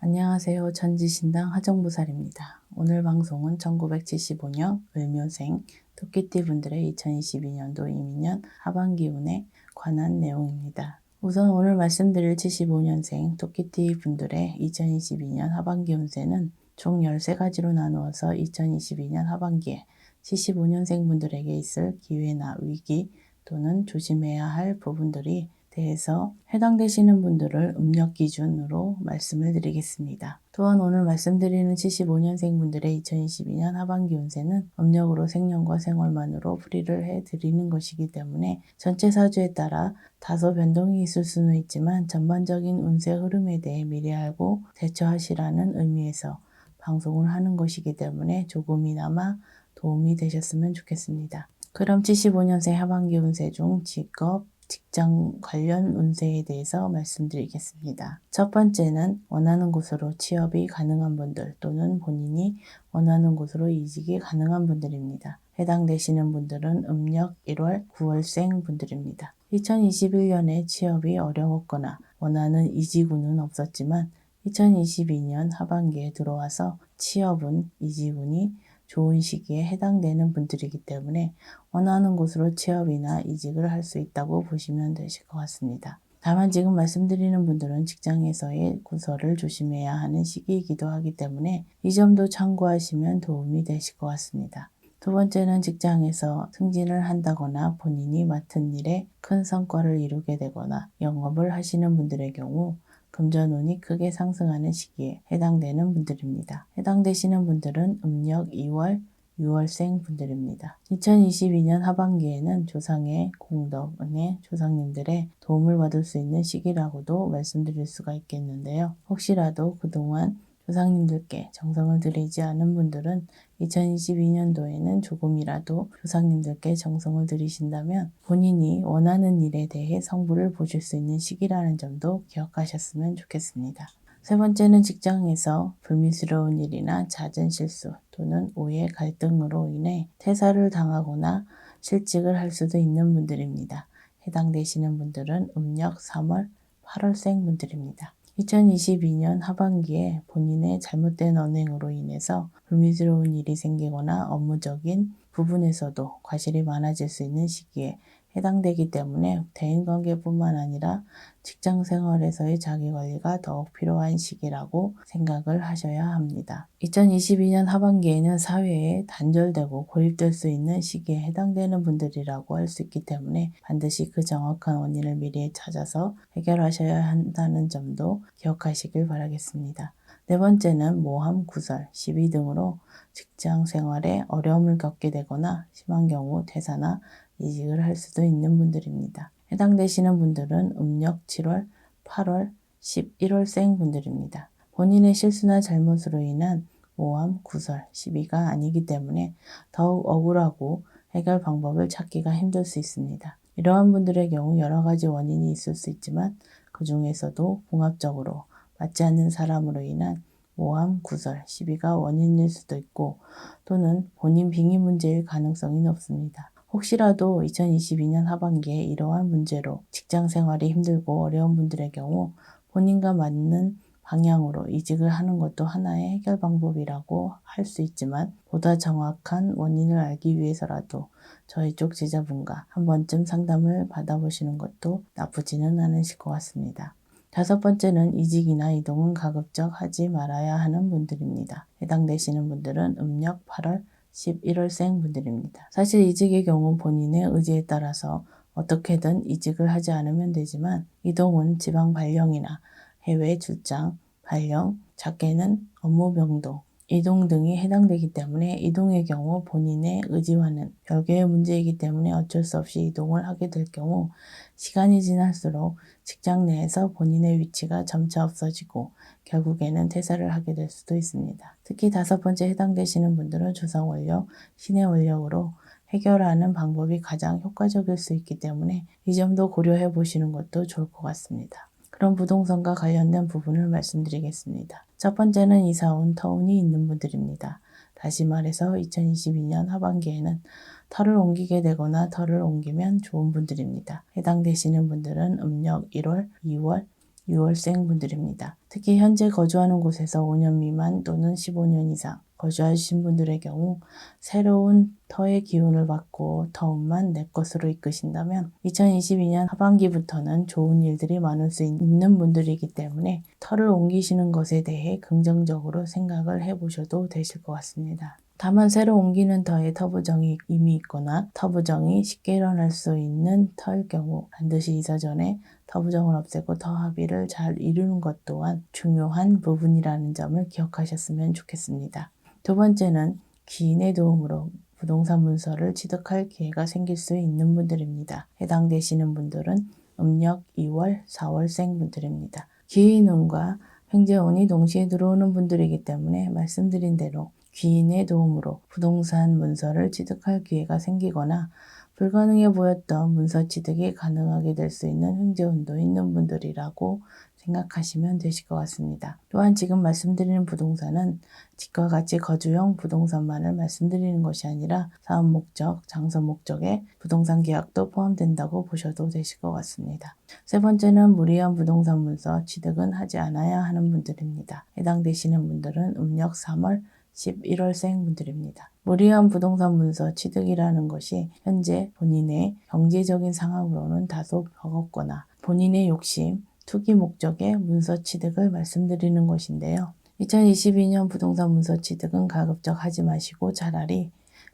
안녕하세요. 천지신당 하정부살입니다. 오늘 방송은 1975년 을묘생 토끼띠 분들의 2022년도 이민년 하반기운에 관한 내용입니다. 우선 오늘 말씀드릴 75년생 토끼띠 분들의 2022년 하반기 운세는 총 13가지로 나누어서 2022년 하반기에 75년생 분들에게 있을 기회나 위기 또는 조심해야 할 부분들이 대해서 해당되시는 분들을 음력 기준으로 말씀을 드리겠습니다. 또한 오늘 말씀드리는 75년생 분들의 2022년 하반기 운세는 음력으로 생년과 생월만으로 풀이를 해드리는 것이기 때문에 전체 사주에 따라 다소 변동이 있을 수는 있지만 전반적인 운세 흐름에 대해 미리 알고 대처하시라는 의미에서 방송을 하는 것이기 때문에 조금이나마 도움이 되셨으면 좋겠습니다. 그럼 75년생 하반기 운세 중 직업, 직장 관련 운세에 대해서 말씀드리겠습니다. 첫 번째는 원하는 곳으로 취업이 가능한 분들 또는 본인이 원하는 곳으로 이직이 가능한 분들입니다. 해당되시는 분들은 음력 1월, 9월생 분들입니다. 2021년에 취업이 어려웠거나 원하는 이직운은 없었지만 2022년 하반기에 들어와서 취업운, 이직운이 좋은 시기에 해당되는 분들이기 때문에 원하는 곳으로 취업이나 이직을 할 수 있다고 보시면 되실 것 같습니다. 다만 지금 말씀드리는 분들은 직장에서의 구설을 조심해야 하는 시기이기도 하기 때문에 이 점도 참고하시면 도움이 되실 것 같습니다. 두 번째는 직장에서 승진을 한다거나 본인이 맡은 일에 큰 성과를 이루게 되거나 영업을 하시는 분들의 경우 금전운이 크게 상승하는 시기에 해당되는 분들입니다. 해당되시는 분들은 음력 2월, 6월생 분들입니다. 2022년 하반기에는 조상의 공덕, 은혜, 조상님들의 도움을 받을 수 있는 시기라고도 말씀드릴 수가 있겠는데요. 혹시라도 그동안 조상님들께 정성을 들이지 않은 분들은 2022년도에는 조금이라도 조상님들께 정성을 들이신다면 본인이 원하는 일에 대해 성부를 보실 수 있는 시기라는 점도 기억하셨으면 좋겠습니다. 세 번째는 직장에서 불미스러운 일이나 잦은 실수 또는 오해 갈등으로 인해 퇴사를 당하거나 실직을 할 수도 있는 분들입니다. 해당되시는 분들은 음력 3월, 8월생 분들입니다. 2022년 하반기에 본인의 잘못된 언행으로 인해서 불미스러운 일이 생기거나 업무적인 부분에서도 과실이 많아질 수 있는 시기에 해당되기 때문에 대인관계뿐만 아니라 직장 생활에서의 자기관리가 더욱 필요한 시기라고 생각을 하셔야 합니다. 2022년 하반기에는 사회에 단절되고 고립될 수 있는 시기에 해당되는 분들이라고 할 수 있기 때문에 반드시 그 정확한 원인을 미리 찾아서 해결하셔야 한다는 점도 기억하시길 바라겠습니다. 네 번째는 모함, 구설, 시비 등으로 직장 생활에 어려움을 겪게 되거나 심한 경우 퇴사나 이직을 할 수도 있는 분들입니다. 해당되시는 분들은 음력 7월, 8월, 11월생 분들입니다. 본인의 실수나 잘못으로 인한 모함, 구설, 시비가 아니기 때문에 더욱 억울하고 해결 방법을 찾기가 힘들 수 있습니다. 이러한 분들의 경우 여러 가지 원인이 있을 수 있지만 그 중에서도 봉합적으로 맞지 않는 사람으로 인한 모함, 구설, 시비가 원인일 수도 있고 또는 본인 빙의 문제일 가능성이 높습니다. 혹시라도 2022년 하반기에 이러한 문제로 직장 생활이 힘들고 어려운 분들의 경우 본인과 맞는 방향으로 이직을 하는 것도 하나의 해결 방법이라고 할 수 있지만 보다 정확한 원인을 알기 위해서라도 저희 쪽 제자분과 한 번쯤 상담을 받아보시는 것도 나쁘지는 않으실 것 같습니다. 다섯 번째는 이직이나 이동은 가급적 하지 말아야 하는 분들입니다. 해당되시는 분들은 음력 8월, 11월생 분들입니다. 사실 이직의 경우 본인의 의지에 따라서 어떻게든 이직을 하지 않으면 되지만 이동은 지방 발령이나 해외 출장, 발령, 작게는 업무 변동, 이동 등이 해당되기 때문에 이동의 경우 본인의 의지와는 별개의 문제이기 때문에 어쩔 수 없이 이동을 하게 될 경우 시간이 지날수록 직장 내에서 본인의 위치가 점차 없어지고 결국에는 퇴사를 하게 될 수도 있습니다. 특히 다섯 번째 해당되시는 분들은 조상 원력, 신의 원력으로 해결하는 방법이 가장 효과적일 수 있기 때문에 이 점도 고려해 보시는 것도 좋을 것 같습니다. 그런 부동산과 관련된 부분을 말씀드리겠습니다. 첫 번째는 이사온 터운이 있는 분들입니다. 다시 말해서 2022년 하반기에는 터를 옮기게 되거나 터를 옮기면 좋은 분들입니다. 해당되시는 분들은 음력 1월, 2월, 6월생 분들입니다. 특히 현재 거주하는 곳에서 5년 미만 또는 15년 이상 거주하신 분들의 경우 새로운 터의 기운을 받고 터운만 내 것으로 이끄신다면 2022년 하반기부터는 좋은 일들이 많을 수 있는 분들이기 때문에 터를 옮기시는 것에 대해 긍정적으로 생각을 해보셔도 되실 것 같습니다. 다만 새로 옮기는 터에 터부정이 이미 있거나 터부정이 쉽게 일어날 수 있는 터일 경우 반드시 이사 전에 터부정을 없애고 터합의를 잘 이루는 것 또한 중요한 부분이라는 점을 기억하셨으면 좋겠습니다. 두 번째는 귀인의 도움으로 부동산 문서를 취득할 기회가 생길 수 있는 분들입니다. 해당되시는 분들은 음력 2월, 4월생 분들입니다. 귀인운과 횡재운이 동시에 들어오는 분들이기 때문에 말씀드린 대로 귀인의 도움으로 부동산 문서를 취득할 기회가 생기거나 불가능해 보였던 문서 취득이 가능하게 될 수 있는 횡재운도 있는 분들이라고 생각하시면 되실 것 같습니다. 또한 지금 말씀드리는 부동산은 집과 같이 거주용 부동산만을 말씀드리는 것이 아니라 사업 목적, 장소 목적에 부동산 계약도 포함된다고 보셔도 되실 것 같습니다. 세 번째는 무리한 부동산 문서 취득은 하지 않아야 하는 분들입니다. 해당되시는 분들은 음력 3월, 11월생 분들입니다. 무리한 부동산 문서 취득이라는 것이 현재 본인의 경제적인 상황으로는 다소 버겁거나 본인의 욕심, 투기 목적의 문서 취득을 말씀드리는 것인데요. 2022년 부동산 문서 취득은 가급적 하지 마시고 차라리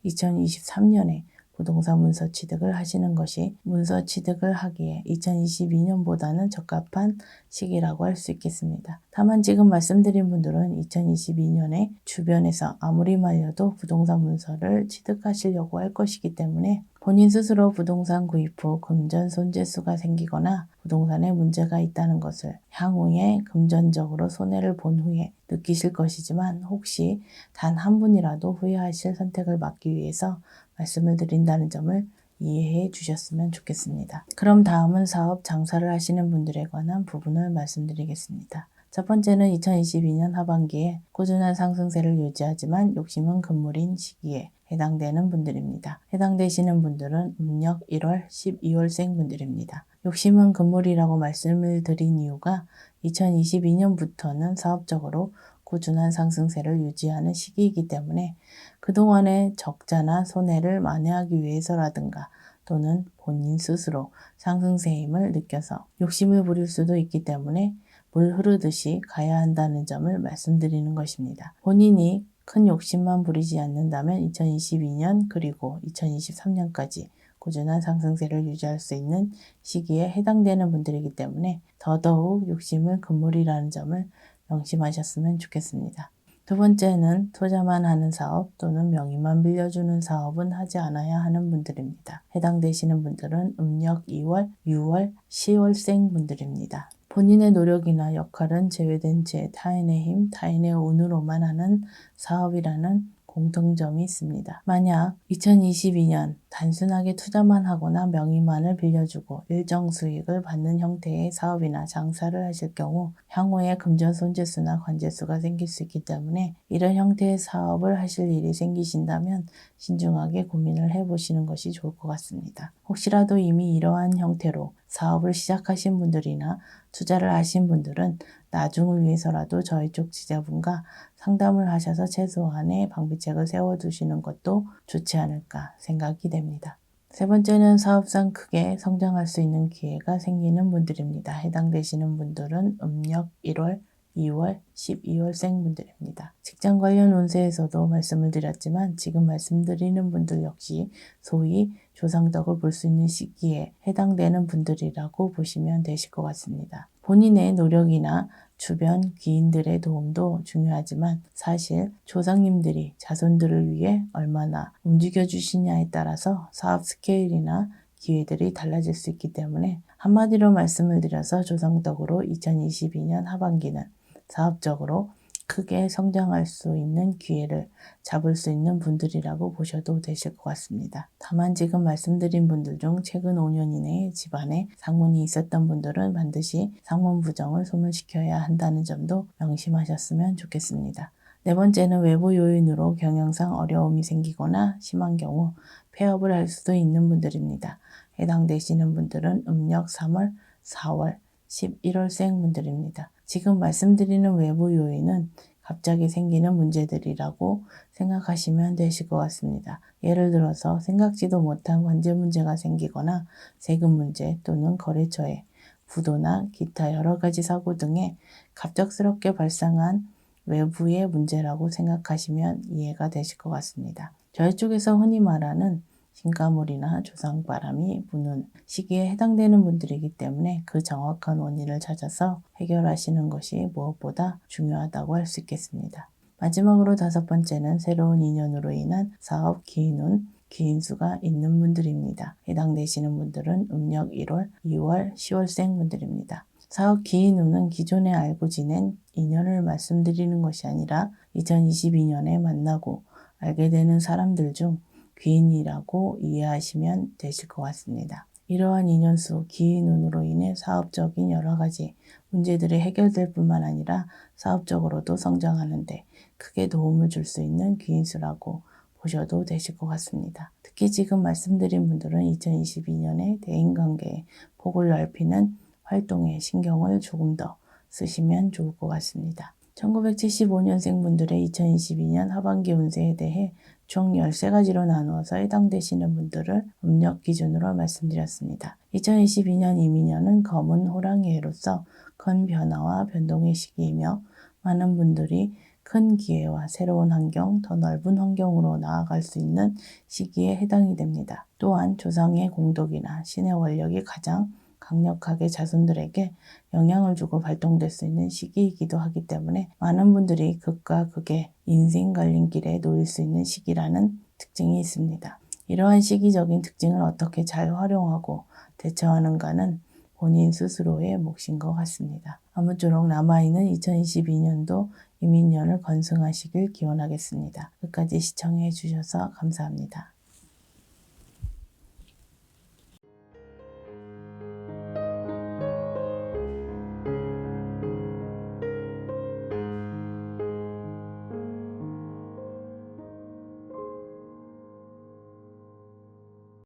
2023년에 부동산 문서 취득을 하시는 것이 문서 취득을 하기에 2022년보다는 적합한 시기라고 할 수 있겠습니다. 다만 지금 말씀드린 분들은 2022년에 주변에서 아무리 말려도 부동산 문서를 취득하시려고 할 것이기 때문에 본인 스스로 부동산 구입 후 금전 손재수가 생기거나 부동산에 문제가 있다는 것을 향후에 금전적으로 손해를 본 후에 느끼실 것이지만 혹시 단 한 분이라도 후회하실 선택을 막기 위해서 말씀을 드린다는 점을 이해해 주셨으면 좋겠습니다. 그럼 다음은 사업, 장사를 하시는 분들에 관한 부분을 말씀드리겠습니다. 첫 번째는 2022년 하반기에 꾸준한 상승세를 유지하지만 욕심은 금물인 시기에 해당되는 분들입니다. 해당되시는 분들은 음력 1월, 12월생 분들입니다. 욕심은 금물이라고 말씀을 드린 이유가 2022년부터는 사업적으로 꾸준한 상승세를 유지하는 시기이기 때문에 그동안의 적자나 손해를 만회하기 위해서라든가 또는 본인 스스로 상승세의 힘을 느껴서 욕심을 부릴 수도 있기 때문에 물 흐르듯이 가야 한다는 점을 말씀드리는 것입니다. 본인이 큰 욕심만 부리지 않는다면 2022년 그리고 2023년까지 꾸준한 상승세를 유지할 수 있는 시기에 해당되는 분들이기 때문에 더더욱 욕심은 금물이라는 점을 명심하셨으면 좋겠습니다. 두 번째는 투자만 하는 사업 또는 명의만 빌려주는 사업은 하지 않아야 하는 분들입니다. 해당되시는 분들은 음력 2월, 6월, 10월생 분들입니다. 본인의 노력이나 역할은 제외된 채 타인의 힘, 타인의 운으로만 하는 사업이라는 공통점이 있습니다. 만약 2022년 단순하게 투자만 하거나 명의만을 빌려주고 일정 수익을 받는 형태의 사업이나 장사를 하실 경우 향후에 금전 손재수나 관재수가 생길 수 있기 때문에 이런 형태의 사업을 하실 일이 생기신다면 신중하게 고민을 해보시는 것이 좋을 것 같습니다. 혹시라도 이미 이러한 형태로 사업을 시작하신 분들이나 투자를 하신 분들은 나중을 위해서라도 저희 쪽 지자분과 상담을 하셔서 최소한의 방비책을 세워두시는 것도 좋지 않을까 생각이 됩니다. 세 번째는 사업상 크게 성장할 수 있는 기회가 생기는 분들입니다. 해당되시는 분들은 음력 1월, 2월, 12월생 분들입니다. 직장 관련 운세에서도 말씀을 드렸지만 지금 말씀드리는 분들 역시 소위 조상덕을 볼 수 있는 시기에 해당되는 분들이라고 보시면 되실 것 같습니다. 본인의 노력이나 주변 귀인들의 도움도 중요하지만 사실 조상님들이 자손들을 위해 얼마나 움직여 주시냐에 따라서 사업 스케일이나 기회들이 달라질 수 있기 때문에 한마디로 말씀을 드려서 조상덕으로 2022년 하반기는 사업적으로 크게 성장할 수 있는 기회를 잡을 수 있는 분들이라고 보셔도 되실 것 같습니다. 다만 지금 말씀드린 분들 중 최근 5년 이내에 집안에 상문이 있었던 분들은 반드시 상문 부정을 소멸시켜야 한다는 점도 명심하셨으면 좋겠습니다. 네 번째는 외부 요인으로 경영상 어려움이 생기거나 심한 경우 폐업을 할 수도 있는 분들입니다. 해당되시는 분들은 음력 3월, 4월, 11월생 분들입니다. 지금 말씀드리는 외부 요인은 갑자기 생기는 문제들이라고 생각하시면 되실 것 같습니다. 예를 들어서 생각지도 못한 관제 문제가 생기거나 세금 문제 또는 거래처에 부도나 기타 여러 가지 사고 등의 갑작스럽게 발생한 외부의 문제라고 생각하시면 이해가 되실 것 같습니다. 저희 쪽에서 흔히 말하는 신가물이나 조상바람이 부는 시기에 해당되는 분들이기 때문에 그 정확한 원인을 찾아서 해결하시는 것이 무엇보다 중요하다고 할 수 있겠습니다. 마지막으로 5번째는 새로운 인연으로 인한 사업 기인운, 기인수가 있는 분들입니다. 해당되시는 분들은 음력 1월, 2월, 10월생 분들입니다. 사업 기인운은 기존에 알고 지낸 인연을 말씀드리는 것이 아니라 2022년에 만나고 알게 되는 사람들 중 귀인이라고 이해하시면 되실 것 같습니다. 이러한 인연수, 기인운으로 인해 사업적인 여러 가지 문제들이 해결될 뿐만 아니라 사업적으로도 성장하는데 크게 도움을 줄 수 있는 귀인수라고 보셔도 되실 것 같습니다. 특히 지금 말씀드린 분들은 2022년에 대인관계에 폭을 넓히는 활동에 신경을 조금 더 쓰시면 좋을 것 같습니다. 1975년생 분들의 2022년 하반기 운세에 대해 총 13가지로 나누어서 해당되시는 분들을 음력 기준으로 말씀드렸습니다. 2022년 이민년은 검은 호랑이의 해로서 큰 변화와 변동의 시기이며 많은 분들이 큰 기회와 새로운 환경, 더 넓은 환경으로 나아갈 수 있는 시기에 해당이 됩니다. 또한 조상의 공덕이나 신의 원력이 가장 강력하게 자손들에게 영향을 주고 발동될 수 있는 시기이기도 하기 때문에 많은 분들이 극과 극의 인생 갈림길에 놓일 수 있는 시기라는 특징이 있습니다. 이러한 시기적인 특징을 어떻게 잘 활용하고 대처하는가는 본인 스스로의 몫인 것 같습니다. 아무쪼록 남아있는 2022년도 이민년을 건승하시길 기원하겠습니다. 끝까지 시청해 주셔서 감사합니다.